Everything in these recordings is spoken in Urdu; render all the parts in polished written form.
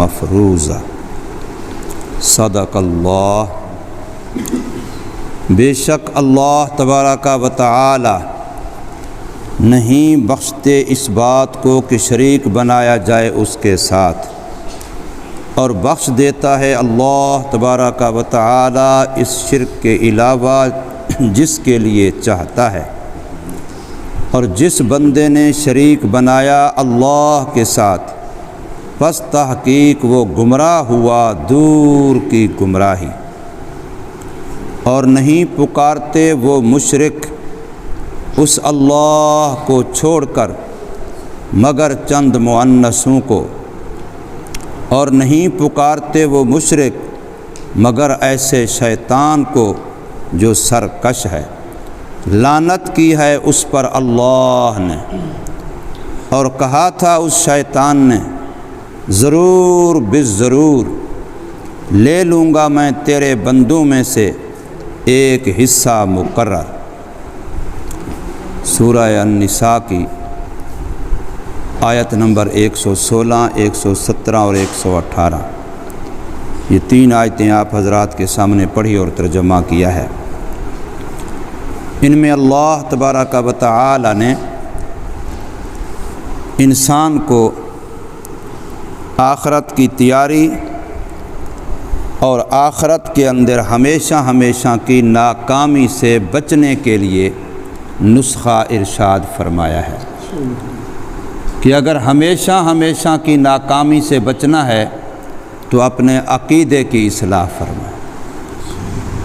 مفروضا۔ صدق اللہ۔ بے شک اللہ تبارک و تعالی نہیں بخشتے اس بات کو کہ شریک بنایا جائے اس کے ساتھ، اور بخش دیتا ہے اللہ تبارک و تعالی اس شرک کے علاوہ جس کے لیے چاہتا ہے، اور جس بندے نے شریک بنایا اللہ کے ساتھ پس تحقیق وہ گمراہ ہوا دور کی گمراہی، اور نہیں پکارتے وہ مشرک اس اللہ کو چھوڑ کر مگر چند مؤنثوں کو، اور نہیں پکارتے وہ مشرک مگر ایسے شیطان کو جو سرکش ہے، لعنت کی ہے اس پر اللہ نے، اور کہا تھا اس شیطان نے ضرور بالضرور لے لوں گا میں تیرے بندوں میں سے ایک حصہ مقرر۔ سورہ النساء کی آیت نمبر 116، 117 اور 118، یہ تین آیتیں آپ حضرات کے سامنے پڑھی اور ترجمہ کیا ہے۔ ان میں اللہ تبارک و تعالی نے انسان کو آخرت کی تیاری اور آخرت کے اندر ہمیشہ ہمیشہ کی ناکامی سے بچنے کے لیے نسخہ ارشاد فرمایا ہے کہ اگر ہمیشہ ہمیشہ کی ناکامی سے بچنا ہے تو اپنے عقیدے کی اصلاح فرمائے۔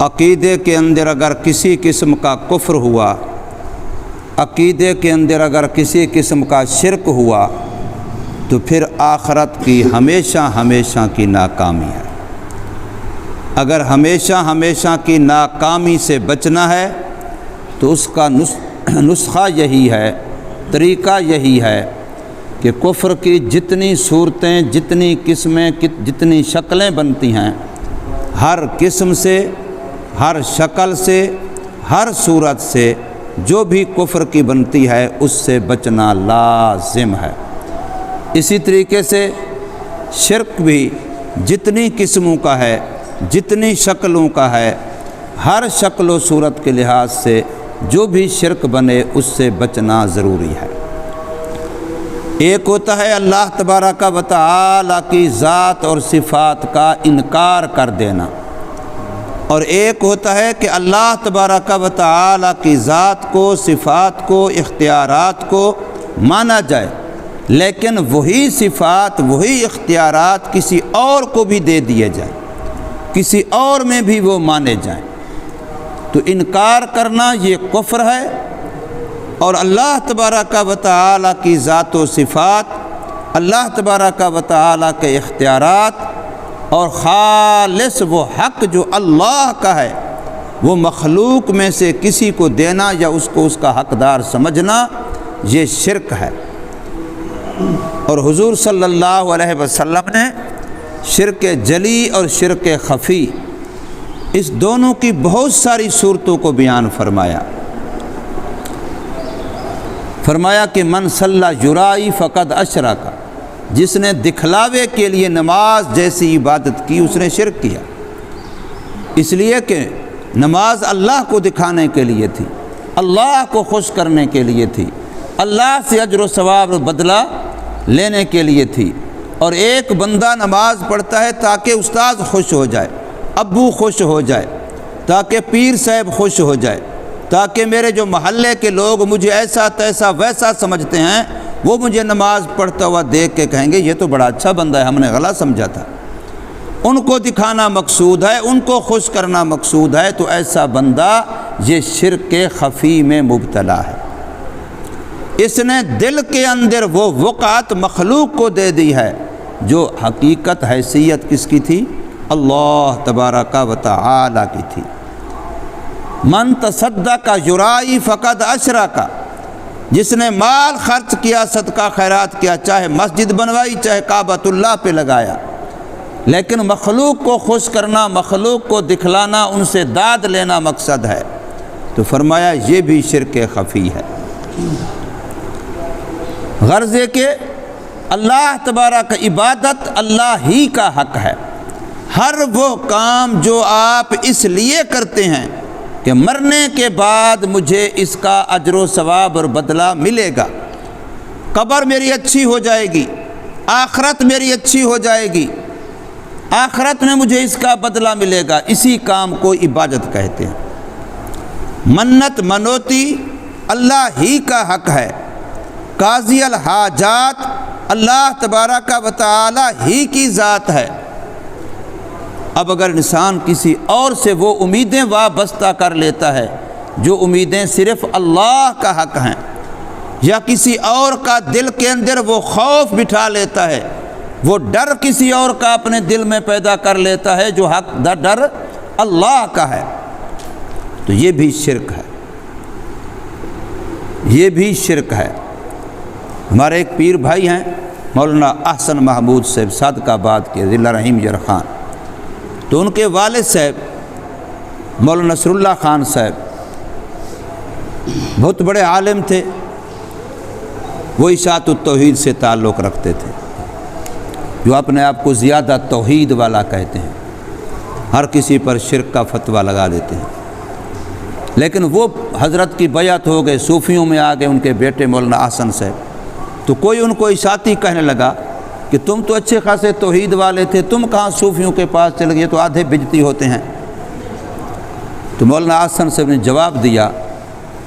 عقیدے کے اندر اگر کسی قسم کا کفر ہوا، عقیدے کے اندر اگر کسی قسم کا شرک ہوا تو پھر آخرت کی ہمیشہ ہمیشہ کی ناکامی ہے۔ اگر ہمیشہ ہمیشہ کی ناکامی سے بچنا ہے تو اس کا نسخہ یہی ہے، طریقہ یہی ہے کہ کفر کی جتنی صورتیں، جتنی قسمیں، جتنی شکلیں بنتی ہیں، ہر قسم سے، ہر شکل سے، ہر صورت سے جو بھی کفر کی بنتی ہے اس سے بچنا لازم ہے۔ اسی طریقے سے شرک بھی جتنی قسموں کا ہے، جتنی شکلوں کا ہے، ہر شکل و صورت کے لحاظ سے جو بھی شرک بنے اس سے بچنا ضروری ہے۔ ایک ہوتا ہے اللہ تبارک و تعالی کی ذات اور صفات کا انکار کر دینا، اور ایک ہوتا ہے کہ اللہ تبارک و تعالی کی ذات کو، صفات کو، اختیارات کو مانا جائے، لیکن وہی صفات، وہی اختیارات کسی اور کو بھی دے دیے جائیں، کسی اور میں بھی وہ مانے جائیں، تو انکار کرنا یہ کفر ہے۔ اور اللہ تبارک و تعالی کی ذات و صفات، اللہ تبارک و تعالی کے اختیارات اور خالص وہ حق جو اللہ کا ہے وہ مخلوق میں سے کسی کو دینا یا اس کو اس کا حقدار سمجھنا، یہ شرک ہے۔ اور حضور صلی اللہ علیہ وسلم نے شرک جلی اور شرک خفی اس دونوں کی بہت ساری صورتوں کو بیان فرمایا کہ من صلی یرائی فقد اشرک، جس نے دکھلاوے کے لیے نماز جیسی عبادت کی اس نے شرک کیا، اس لیے کہ نماز اللہ کو دکھانے کے لیے تھی، اللہ کو خوش کرنے کے لیے تھی، اللہ سے اجر و ثواب و بدلہ لینے کے لیے تھی۔ اور ایک بندہ نماز پڑھتا ہے تاکہ استاد خوش ہو جائے، ابو خوش ہو جائے، تاکہ پیر صاحب خوش ہو جائے، تاکہ میرے جو محلے کے لوگ مجھے ایسا تیسا ویسا سمجھتے ہیں وہ مجھے نماز پڑھتا ہوا دیکھ کے کہیں گے یہ تو بڑا اچھا بندہ ہے، ہم نے غلط سمجھا تھا۔ ان کو دکھانا مقصود ہے، ان کو خوش کرنا مقصود ہے، تو ایسا بندہ یہ شرک خفی میں مبتلا ہے۔ اس نے دل کے اندر وہ وقعت مخلوق کو دے دی ہے جو حقیقت حیثیت کس کی تھی؟ اللہ تبارک و تعالی کی تھی۔ من تصدق یرائی فقد اشرک، جس نے مال خرچ کیا، صدقہ خیرات کیا، چاہے مسجد بنوائی، چاہے کعبۃ اللہ پہ لگایا، لیکن مخلوق کو خوش کرنا، مخلوق کو دکھلانا، ان سے داد لینا مقصد ہے، تو فرمایا یہ بھی شرک خفی ہے۔ غرض ہے کہ اللہ تبارک عبادت اللہ ہی کا حق ہے۔ ہر وہ کام جو آپ اس لیے کرتے ہیں کہ مرنے کے بعد مجھے اس کا اجر و ثواب اور بدلہ ملے گا، قبر میری اچھی ہو جائے گی، آخرت میری اچھی ہو جائے گی، آخرت میں مجھے اس کا بدلہ ملے گا، اسی کام کو عبادت کہتے ہیں۔ منت منوتی اللہ ہی کا حق ہے، قاضی الحاجات اللہ تبارک و تعالی ہی کی ذات ہے۔ اب اگر انسان کسی اور سے وہ امیدیں وابستہ کر لیتا ہے جو امیدیں صرف اللہ کا حق ہیں، یا کسی اور کا دل کے اندر وہ خوف بٹھا لیتا ہے، وہ ڈر کسی اور کا اپنے دل میں پیدا کر لیتا ہے جو حق ڈر اللہ کا ہے، تو یہ بھی شرک ہے، یہ بھی شرک ہے۔ ہمارے ایک پیر بھائی ہیں مولانا احسن محمود صاحب صادق آباد کے، ضلع رحیم یرخان، تو ان کے والد صاحب مولانا نصر اللہ خان صاحب بہت بڑے عالم تھے، وہ اشاعت التوحید سے تعلق رکھتے تھے، جو اپنے آپ کو زیادہ توحید والا کہتے ہیں، ہر کسی پر شرک کا فتویٰ لگا دیتے ہیں۔ لیکن وہ حضرت کی بیعت ہو گئے، صوفیوں میں آ گئے ان کے بیٹے مولانا احسن صاحب، تو کوئی ان کو اشاعتی کہنے لگا کہ تم تو اچھے خاصے توحید والے تھے، تم کہاں صوفیوں کے پاس چل گئے، تو آدھے بجتی ہوتے ہیں۔ تو مولانا احسن صاحب نے جواب دیا،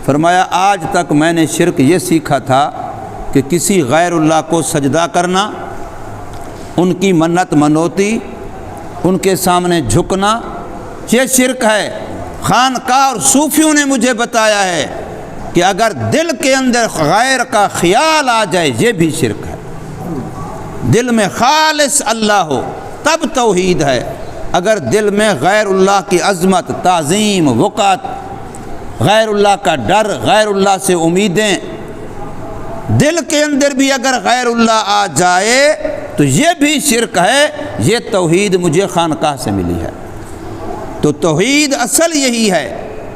فرمایا آج تک میں نے شرک یہ سیکھا تھا کہ کسی غیر اللہ کو سجدہ کرنا، ان کی منت منوتی، ان کے سامنے جھکنا، یہ شرک ہے۔ خانقاہ اور صوفیوں نے مجھے بتایا ہے کہ اگر دل کے اندر غیر کا خیال آ جائے یہ بھی شرک ہے، دل میں خالص اللہ ہو تب توحید ہے۔ اگر دل میں غیر اللہ کی عظمت، تعظیم، وقت، غیر اللہ کا ڈر، غیر اللہ سے امیدیں، دل کے اندر بھی اگر غیر اللہ آ جائے تو یہ بھی شرک ہے۔ یہ توحید مجھے خانقاہ سے ملی ہے۔ تو توحید اصل یہی ہے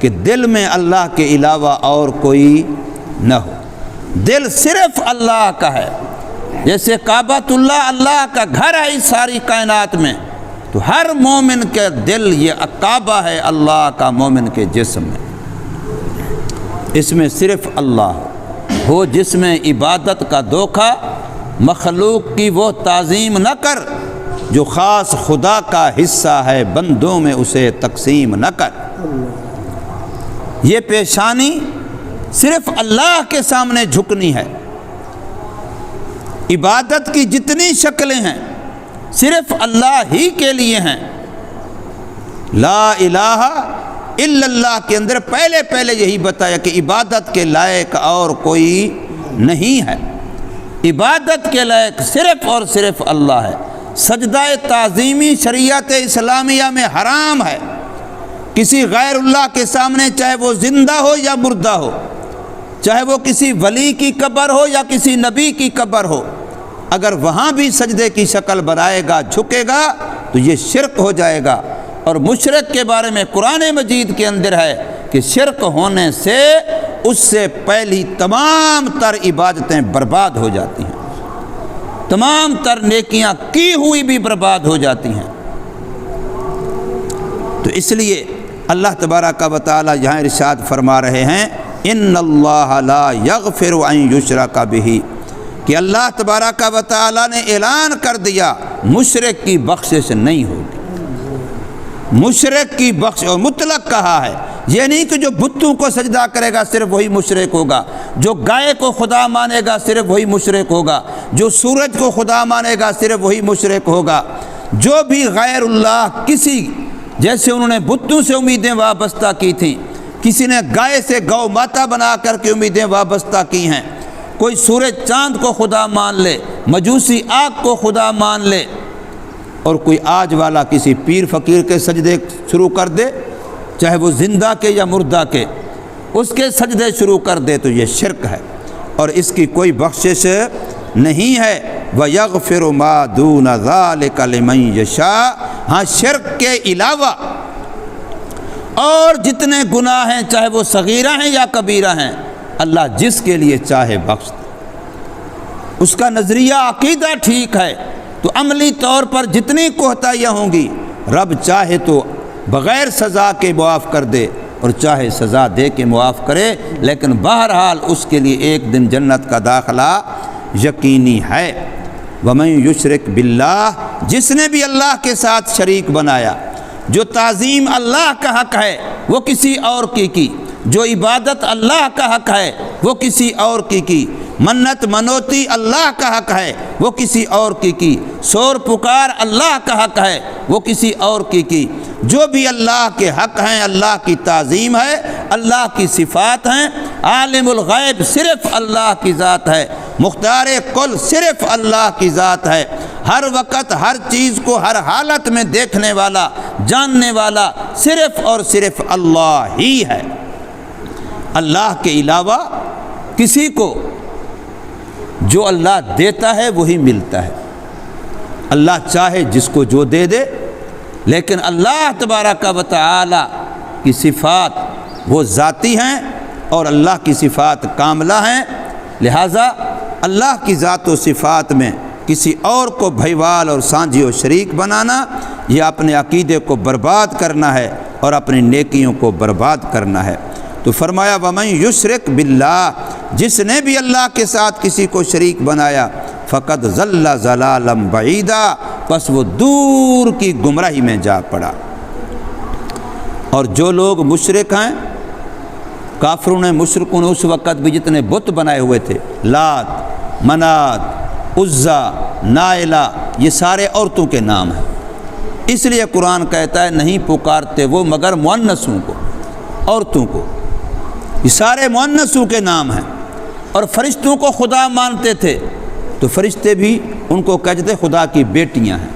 کہ دل میں اللہ کے علاوہ اور کوئی نہ ہو، دل صرف اللہ کا ہے۔ جیسے کعبۃ اللہ اللہ کا گھر ہے اس ساری کائنات میں، تو ہر مومن کے دل یہ کعبہ ہے اللہ کا مومن کے جسم میں، اس میں صرف اللہ ہو، جس میں عبادت کا دھوکہ، مخلوق کی وہ تعظیم نہ کر جو خاص خدا کا حصہ ہے، بندوں میں اسے تقسیم نہ کر۔ یہ پیشانی صرف اللہ کے سامنے جھکنی ہے۔ عبادت کی جتنی شکلیں ہیں صرف اللہ ہی کے لیے ہیں۔ لا الہ الا اللہ کے اندر پہلے یہی بتایا کہ عبادت کے لائق اور کوئی نہیں ہے، عبادت کے لائق صرف اور صرف اللہ ہے۔ سجدہ تعظیمی شریعت اسلامیہ میں حرام ہے، کسی غیر اللہ کے سامنے، چاہے وہ زندہ ہو یا مردہ ہو، چاہے وہ کسی ولی کی قبر ہو یا کسی نبی کی قبر ہو، اگر وہاں بھی سجدے کی شکل بنائے گا، جھکے گا تو یہ شرک ہو جائے گا۔ اور مشرک کے بارے میں قرآن مجید کے اندر ہے کہ شرک ہونے سے اس سے پہلی تمام تر عبادتیں برباد ہو جاتی ہیں، تمام تر نیکیاں کی ہوئی بھی برباد ہو جاتی ہیں۔ تو اس لیے اللہ تبارک و تعالی یہاں ارشاد فرما رہے ہیں ان اللہ لا یغفر ان یشرک بہ، کہ اللہ تبارک و تعالی نے اعلان کر دیا مشرک کی بخشش نہیں ہوگی، مشرک کی بخش، اور مطلق کہا ہے، یہ نہیں کہ جو بتوں کو سجدہ کرے گا صرف وہی مشرک ہوگا، جو گائے کو خدا مانے گا صرف وہی مشرک ہوگا، جو سورج کو خدا مانے گا صرف وہی مشرک ہوگا۔ جو بھی غیر اللہ کسی، جیسے انہوں نے بتوں سے امیدیں وابستہ کی تھیں، کسی نے گائے سے گو ماتا بنا کر کے امیدیں وابستہ کی ہیں، کوئی سورج چاند کو خدا مان لے، مجوسی آگ کو خدا مان لے، اور کوئی آج والا کسی پیر فقیر کے سجدے شروع کر دے، چاہے وہ زندہ کے یا مردہ کے، اس کے سجدے شروع کر دے تو یہ شرک ہے اور اس کی کوئی بخشش نہیں ہے۔ وَيَغْفِرُ مَا دُونَ ذَلِكَ لِمَن يَشَاءُ، ہاں شرک کے علاوہ اور جتنے گناہ ہیں، چاہے وہ صغیرہ ہیں یا کبیرہ ہیں، اللہ جس کے لیے چاہے بخش دے، اس کا نظریہ عقیدہ ٹھیک ہے تو عملی طور پر جتنی کوتاہیاں ہوں گی رب چاہے تو بغیر سزا کے معاف کر دے اور چاہے سزا دے کے معاف کرے، لیکن بہرحال اس کے لیے ایک دن جنت کا داخلہ یقینی ہے۔ وَمَن یشرک باللہ، جس نے بھی اللہ کے ساتھ شریک بنایا، جو تعظیم اللہ کا حق ہے وہ کسی اور کی، جو عبادت اللہ کا حق ہے وہ کسی اور کی، منت منوتی اللہ کا حق ہے وہ کسی اور کی، شور پکار اللہ کا حق ہے وہ کسی اور کی، جو بھی اللہ کے حق ہیں، اللہ کی تعظیم ہے، اللہ کی صفات ہیں، عالم الغیب صرف اللہ کی ذات ہے، مختار کل صرف اللہ کی ذات ہے، ہر وقت ہر چیز کو ہر حالت میں دیکھنے والا جاننے والا صرف اور صرف اللہ ہی ہے۔ اللہ کے علاوہ کسی کو جو اللہ دیتا ہے وہی ملتا ہے، اللہ چاہے جس کو جو دے دے، لیکن اللہ تبارک و تعالی کی صفات وہ ذاتی ہیں اور اللہ کی صفات کاملہ ہیں، لہٰذا اللہ کی ذات و صفات میں کسی اور کو بھائیوال اور سانجھی و شریک بنانا یہ اپنے عقیدے کو برباد کرنا ہے اور اپنی نیکیوں کو برباد کرنا ہے۔ تو فرمایا وَمَن یشرک باللہ، جس نے بھی اللہ کے ساتھ کسی کو شریک بنایا فقد ضل ضلالا بعیدا، پس وہ دور کی گمراہی میں جا پڑا۔ اور جو لوگ مشرک ہیں، کافروں نے مشرکوں نے اس وقت بھی جتنے بت بنائے ہوئے تھے، لات، منات، عزا، نائلہ، یہ سارے عورتوں کے نام ہیں، اس لیے قرآن کہتا ہے نہیں پکارتے وہ مگر مؤنثوں کو، عورتوں کو، یہ سارے مؤنثوں کے نام ہیں۔ اور فرشتوں کو خدا مانتے تھے تو فرشتے بھی ان کو کہتے خدا کی بیٹیاں ہیں،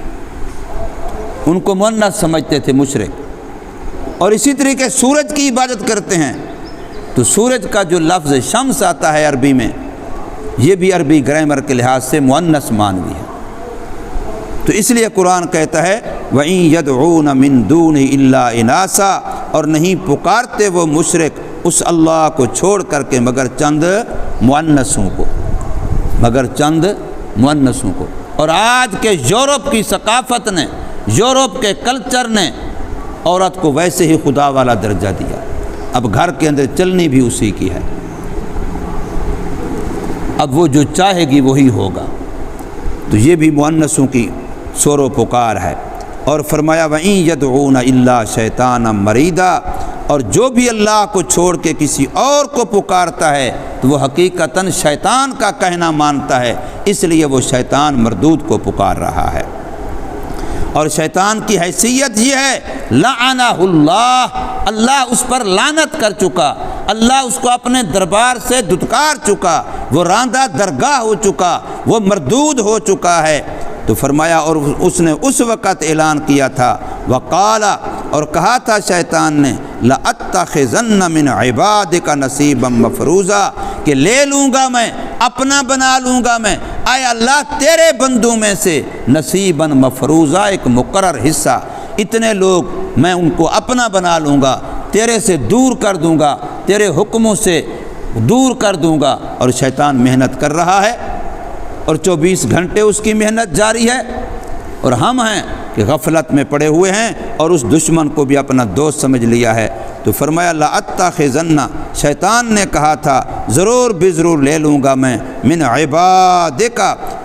ان کو مؤنث سمجھتے تھے مشرک۔ اور اسی طریقے سورج کی عبادت کرتے ہیں تو سورج کا جو لفظ شمس آتا ہے عربی میں، یہ بھی عربی گرامر کے لحاظ سے مؤنث معنوی ہے۔ تو اس لیے قرآن کہتا ہے وَإِن يَدْعُونَ مِن دُونِهِ إِلَّا إِنَاثًا، اور نہیں پکارتے وہ مشرک اس اللہ کو چھوڑ کر کے مگر چند مؤنثوں کو، مگر چند مؤنثوں کو۔ اور آج کے یورپ کی ثقافت نے، یورپ کے کلچر نے عورت کو ویسے ہی خدا والا درجہ دیا، اب گھر کے اندر چلنی بھی اسی کی ہے، اب وہ جو چاہے گی وہی ہوگا۔ تو یہ بھی مؤنثوں کی شور و پکار ہے۔ اور فرمایا وَإِن يَدْعُونَ إِلَّا شَيْطَانًا مَرِيدًا، اور جو بھی اللہ کو چھوڑ کے کسی اور کو پکارتا ہے تو وہ حقیقتاً شیطان کا کہنا مانتا ہے، اس لیے وہ شیطان مردود کو پکار رہا ہے۔ اور شیطان کی حیثیت یہ ہے لعنہ اللہ، اللہ اس پر لعنت کر چکا، اللہ اس کو اپنے دربار سے دھتکار چکا، وہ راندہ درگاہ ہو چکا، وہ مردود ہو چکا ہے۔ تو فرمایا اور اس نے اس وقت اعلان کیا تھا وقال، اور کہا تھا شیطان نے لَأَتَّخِذَنَّ مِنْ عِبَادِكَ نَصِيبًا مَفْرُوضًا، کہ لے لوں گا میں، اپنا بنا لوں گا میں، اے اللہ تیرے بندوں میں سے نصیباً مفروضا، ایک مقرر حصہ، اتنے لوگ میں ان کو اپنا بنا لوں گا، تیرے سے دور کر دوں گا، تیرے حکموں سے دور کر دوں گا۔ اور شیطان محنت کر رہا ہے اور 24 گھنٹے اس کی محنت جاری ہے، اور ہم ہیں کہ غفلت میں پڑے ہوئے ہیں اور اس دشمن کو بھی اپنا دوست سمجھ لیا ہے۔ تو فرمایا لَأَتَّخِذَنَّ، شیطان نے کہا تھا ضرور بے ضرور لے لوں گا میں، من عبادک،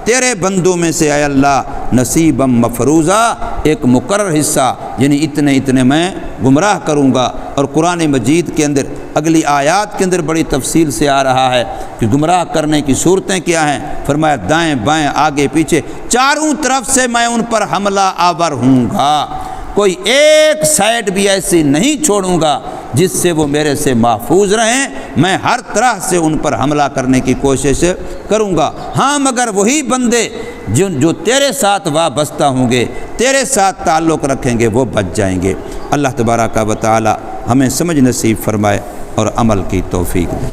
تیرے بندوں میں سے اے اللہ، نصیبا مفروضا، ایک مقرر حصہ، یعنی اتنے میں گمراہ کروں گا۔ اور قرآن مجید کے اندر اگلی آیات کے اندر بڑی تفصیل سے آ رہا ہے کہ گمراہ کرنے کی صورتیں کیا ہیں۔ فرمایا دائیں بائیں آگے پیچھے چاروں طرف سے میں ان پر حملہ آور ہوں گا، کوئی ایک سائڈ بھی ایسی نہیں چھوڑوں گا جس سے وہ میرے سے محفوظ رہیں، میں ہر طرح سے ان پر حملہ کرنے کی کوشش کروں گا۔ ہاں مگر وہی بندے جو تیرے ساتھ وابستہ ہوں گے، تیرے ساتھ تعلق رکھیں گے، وہ بچ جائیں گے۔ اللہ تبارک و تعالی ہمیں سمجھ نصیب فرمائے اور عمل کی توفیق دے۔